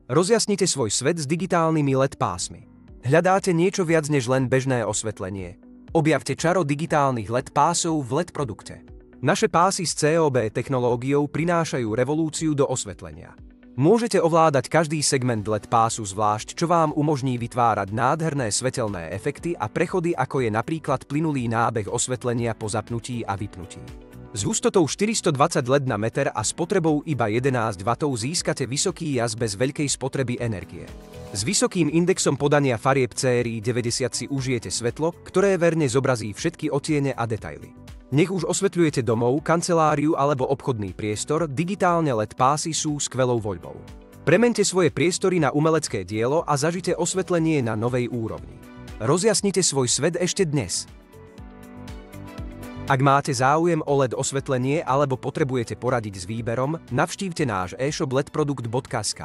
Rozjasnite svoj svet s digitálnymi LED pásmy. Hľadáte niečo viac než len bežné osvetlenie? Objavte čaro digitálnych LED pásov v LED produkte. Naše pásy s COB technológiou prinášajú revolúciu do osvetlenia. Môžete ovládať každý segment LED pásu zvlášť, čo vám umožní vytvárať nádherné svetelné efekty a prechody, ako je napríklad plynulý nábeh osvetlenia po zapnutí a vypnutí. S hustotou 420 LED na meter a spotrebou iba 11 W získate vysoký jas bez veľkej spotreby energie. S vysokým indexom podania farieb CRI 90 si užijete svetlo, ktoré verne zobrazí všetky odtiene a detaily. Nech už osvetľujete domov, kanceláriu alebo obchodný priestor, digitálne LED pásy sú skvelou voľbou. Premente svoje priestory na umelecké dielo a zažite osvetlenie na novej úrovni. Rozjasnite svoj svet ešte dnes. Ak máte záujem o LED osvetlenie alebo potrebujete poradiť s výberom, navštívte náš e-shop ledprodukt.sk.